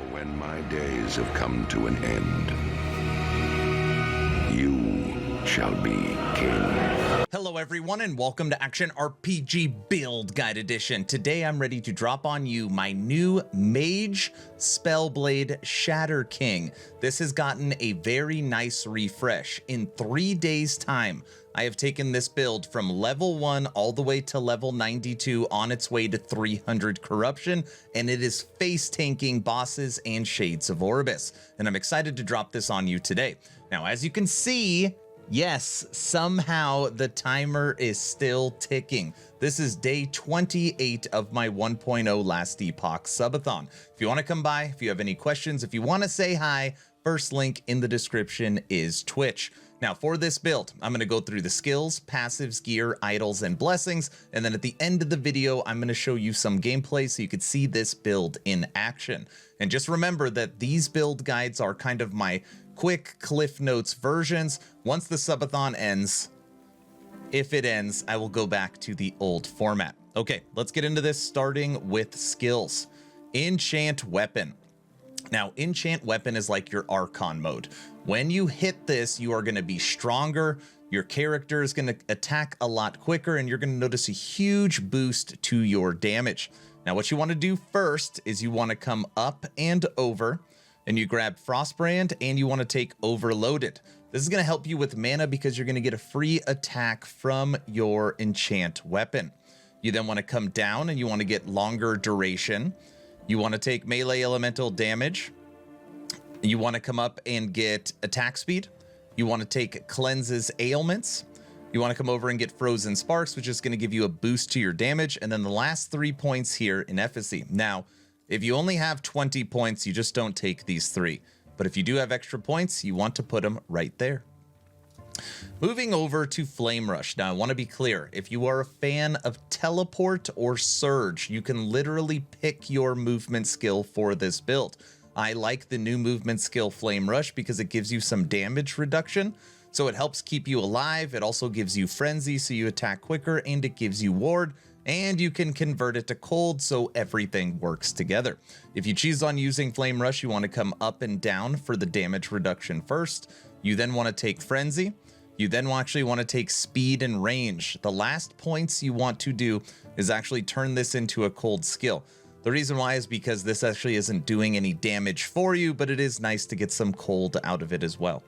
For when my days have come to an end, you shall be king. Hello everyone and welcome to Action RPG Build Guide Edition. Today I'm ready to drop on you my new Mage Spellblade Shatter King. This has gotten a very nice refresh. In 3 days time, I have taken this build from level 1 all the way to level 92 on its way to 300 corruption, and it is face tanking bosses and Shades of Orbis. And I'm excited to drop this on you today. Now, as you can see, yes, somehow the timer is still ticking. This is day 28 of my 1.0 Last Epoch subathon. If you want to come by, if you have any questions, if you want to say hi, first link in the description is Twitch. Now for this build, I'm going to go through the skills, passives, gear, idols, and blessings, and then at the end of the video, I'm going to show you some gameplay so you could see this build in action. And just remember that these build guides are kind of my quick Cliff Notes versions. Once the subathon ends, if it ends, I will go back to the old format. Okay, let's get into this, starting with skills. Enchant Weapon. Now, Enchant Weapon is like your Archon mode. When you hit this, you are going to be stronger, your character is going to attack a lot quicker, and you're going to notice a huge boost to your damage. Now, what you want to do first is you want to come up and over, and you grab Frostbrand, and you want to take Overloaded. This is going to help you with mana because you're going to get a free attack from your Enchant Weapon. You then want to come down, and you want to get longer duration. You want to take melee elemental damage. You want to come up and get attack speed. You want to take Cleanses Ailments. You want to come over and get Frozen Sparks, which is going to give you a boost to your damage. And then the last 3 points here in efficacy. Now, if you only have 20 points, you just don't take these 3. But if you do have extra points, you want to put them right there. Moving over to Flame Rush. Now, I want to be clear. If you are a fan of Teleport or Surge, you can literally pick your movement skill for this build. I like the new movement skill Flame Rush because it gives you some damage reduction. So it helps keep you alive. It also gives you Frenzy so you attack quicker, and it gives you Ward. And you can convert it to cold, so everything works together. If you choose on using Flame Rush, you want to come up and down for the damage reduction first. You then want to take Frenzy. You then actually want to take Speed and Range. The last points you want to do is actually turn this into a cold skill. The reason why is because this actually isn't doing any damage for you, but it is nice to get some cold out of it as well.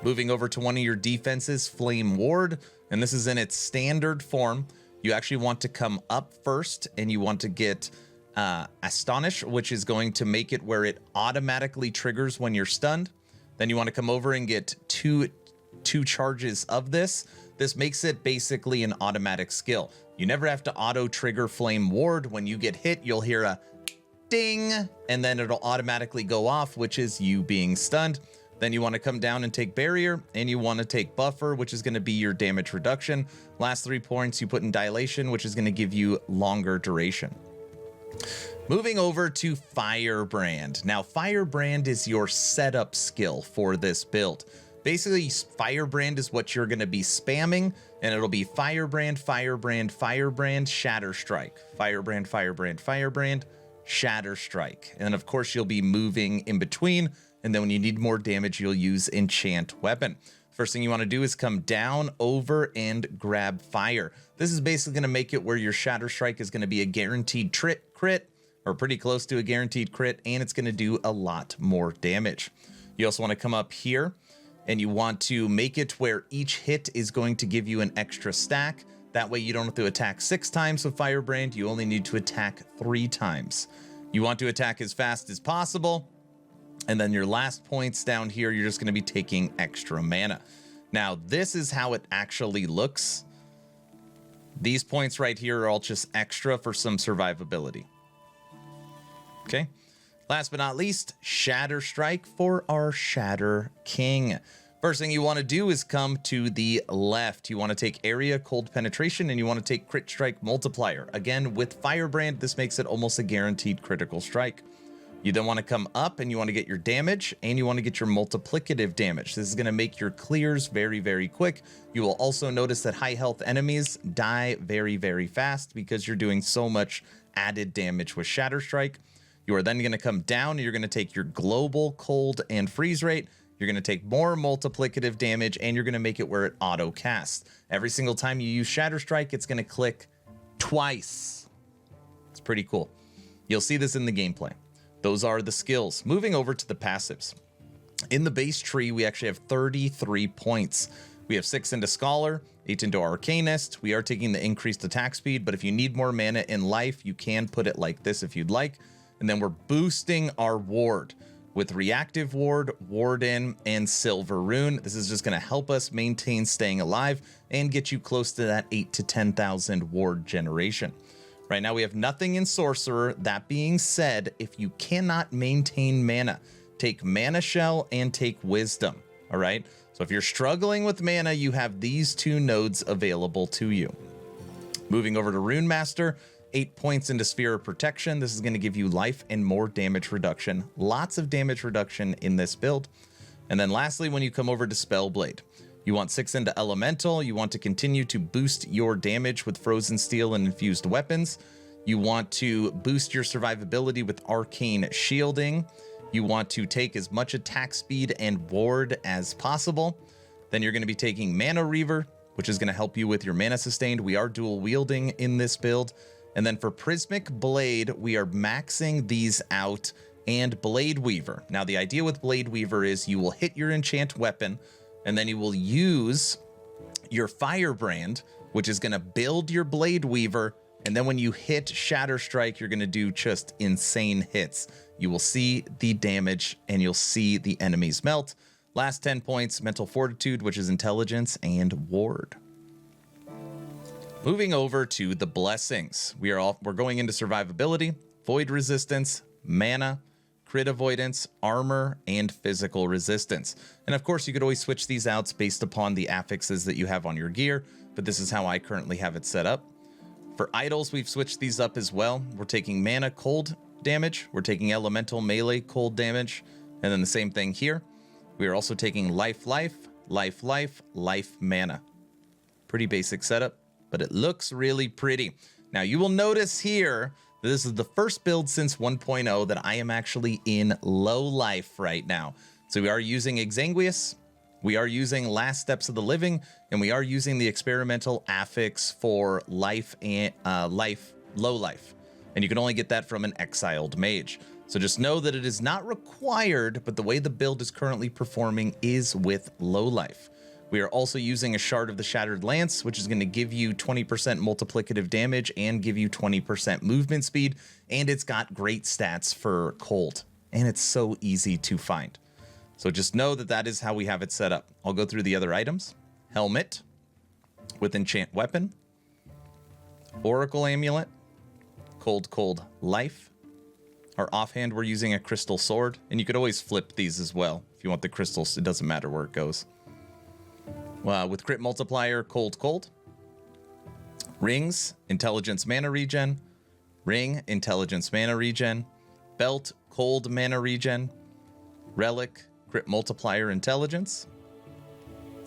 Moving over to one of your defenses, Flame Ward, and this is in its standard form. You actually want to come up first, and you want to get Astonish, which is going to make it where it automatically triggers when you're stunned. Then you want to come over and get two charges of this. This makes it basically an automatic skill. You never have to auto trigger Flame Ward. When you get hit, you'll hear a ding, and then it'll automatically go off, which is you being stunned. Then you want to come down and take Barrier, and you want to take Buffer, which is going to be your damage reduction. Last 3 points you put in Dilation, which is going to give you longer duration. Moving over to Firebrand. Now, Firebrand is your setup skill for this build. Basically, Firebrand is what you're going to be spamming, and it'll be Firebrand, Firebrand, Firebrand, Shatterstrike. Firebrand, Firebrand, Firebrand, Shatterstrike. And then, of course, you'll be moving in between, and then when you need more damage, you'll use Enchant Weapon. First thing you want to do is come down, over, and grab Fire. This is basically going to make it where your Shatterstrike is going to be a guaranteed crit, or pretty close to a guaranteed crit, and it's going to do a lot more damage. You also want to come up here, and you want to make it where each hit is going to give you an extra stack. That way you don't have to attack 6 times with Firebrand, you only need to attack 3 times. You want to attack as fast as possible, and then your last points down here, you're just going to be taking extra mana. Now, this is how it actually looks. These points right here are all just extra for some survivability. Okay. Last but not least, Shatterstrike for our Shatter King. First thing you want to do is come to the left. You want to take Area Cold Penetration, and you want to take Crit Strike Multiplier. Again, with Firebrand, this makes it almost a guaranteed critical strike. You then want to come up, and you want to get your damage, and you want to get your multiplicative damage. This is going to make your clears very, very quick. You will also notice that high health enemies die very, very fast because you're doing so much added damage with Shatterstrike. You are then going to come down and you're going to take your global cold and freeze rate. You're going to take more multiplicative damage and you're going to make it where it auto casts. Every single time you use Shatterstrike, it's going to click twice. It's pretty cool. You'll see this in the gameplay. Those are the skills. Moving over to the passives. In the base tree, we actually have 33 points. We have 6 into Scholar, 8 into Arcanist. We are taking the increased attack speed, but if you need more mana in life, you can put it like this if you'd like. And then we're boosting our ward with Reactive Ward, Warden, and Silver Rune. This is just going to help us maintain staying alive and get you close to that 8,000 to 10,000 ward generation. Right now we have nothing in Sorcerer. That being said, if you cannot maintain mana, take Mana Shell and take Wisdom, all right? So if you're struggling with mana, you have these 2 nodes available to you. Moving over to Rune Master, 8 points into Sphere of Protection. This is going to give you life and more damage reduction. Lots of damage reduction in this build. And then lastly, when you come over to Spellblade, you want 6 into Elemental. You want to continue to boost your damage with Frozen Steel and Infused Weapons. You want to boost your survivability with Arcane Shielding. You want to take as much attack speed and ward as possible. Then you're going to be taking Mana Reaver, which is going to help you with your mana sustained. We are dual wielding in this build. And then for Prismic Blade, we are maxing these out and Blade Weaver. Now, the idea with Blade Weaver is you will hit your enchant weapon and then you will use your Firebrand, which is going to build your Blade Weaver. And then when you hit Shatterstrike, you're going to do just insane hits. You will see the damage and you'll see the enemies melt. Last 10 points, Mental Fortitude, which is Intelligence and Ward. Moving over to the blessings. We're going into survivability, void resistance, mana, crit avoidance, armor, and physical resistance. And of course, you could always switch these out based upon the affixes that you have on your gear, but this is how I currently have it set up. For idols, we've switched these up as well. We're taking mana cold damage. We're taking elemental melee cold damage. And then the same thing here. We are also taking life, mana. Pretty basic setup, but it looks really pretty. Now you will notice here, this is the first build since 1.0 that I am actually in low life right now. So we are using Exanguius, we are using Last Steps of the Living, and we are using the experimental affix for life and low life. And you can only get that from an exiled mage. So just know that it is not required, but the way the build is currently performing is with low life. We are also using a Shard of the Shattered Lance, which is going to give you 20% multiplicative damage and give you 20% movement speed. And it's got great stats for cold. And it's so easy to find. So just know that that is how we have it set up. I'll go through the other items. Helmet with Enchant Weapon. Oracle Amulet. Cold Life. Our offhand, we're using a Crystal Sword. And you could always flip these as well. If you want the crystals, it doesn't matter where it goes. With Crit Multiplier, Cold. Rings, Intelligence Mana Regen. Ring, Intelligence Mana Regen. Belt, Cold Mana Regen. Relic, Crit Multiplier, Intelligence.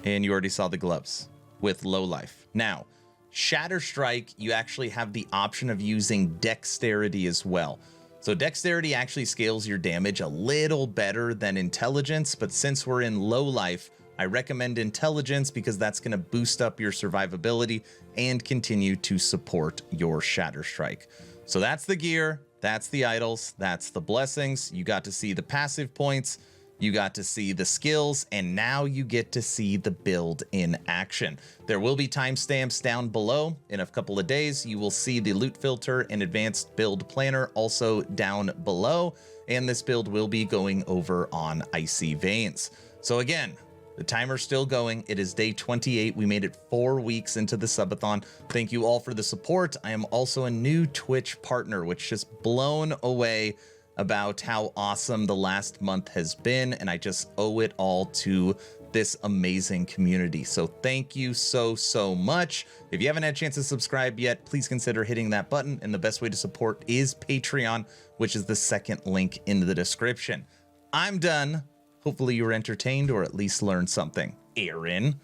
And you already saw the gloves with low life. Now, Shatterstrike, you actually have the option of using Dexterity as well. So Dexterity actually scales your damage a little better than Intelligence, but since we're in low life, I recommend Intelligence because that's going to boost up your survivability and continue to support your Shatterstrike. So that's the gear, that's the idols, that's the blessings. You got to see the passive points, you got to see the skills, and now you get to see the build in action. There will be timestamps down below. In a couple of days, you will see the loot filter and advanced build planner also down below, and this build will be going over on Icy Veins. So again, the timer's still going. It is day 28. We made it 4 weeks into the subathon. Thank you all for the support. I am also a new Twitch partner, which just blown away about how awesome the last month has been. And I just owe it all to this amazing community. So thank you so much. If you haven't had a chance to subscribe yet, please consider hitting that button. And the best way to support is Patreon, which is the second link in the description. I'm done. Hopefully you were entertained or at least learned something. Aaron,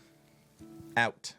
out.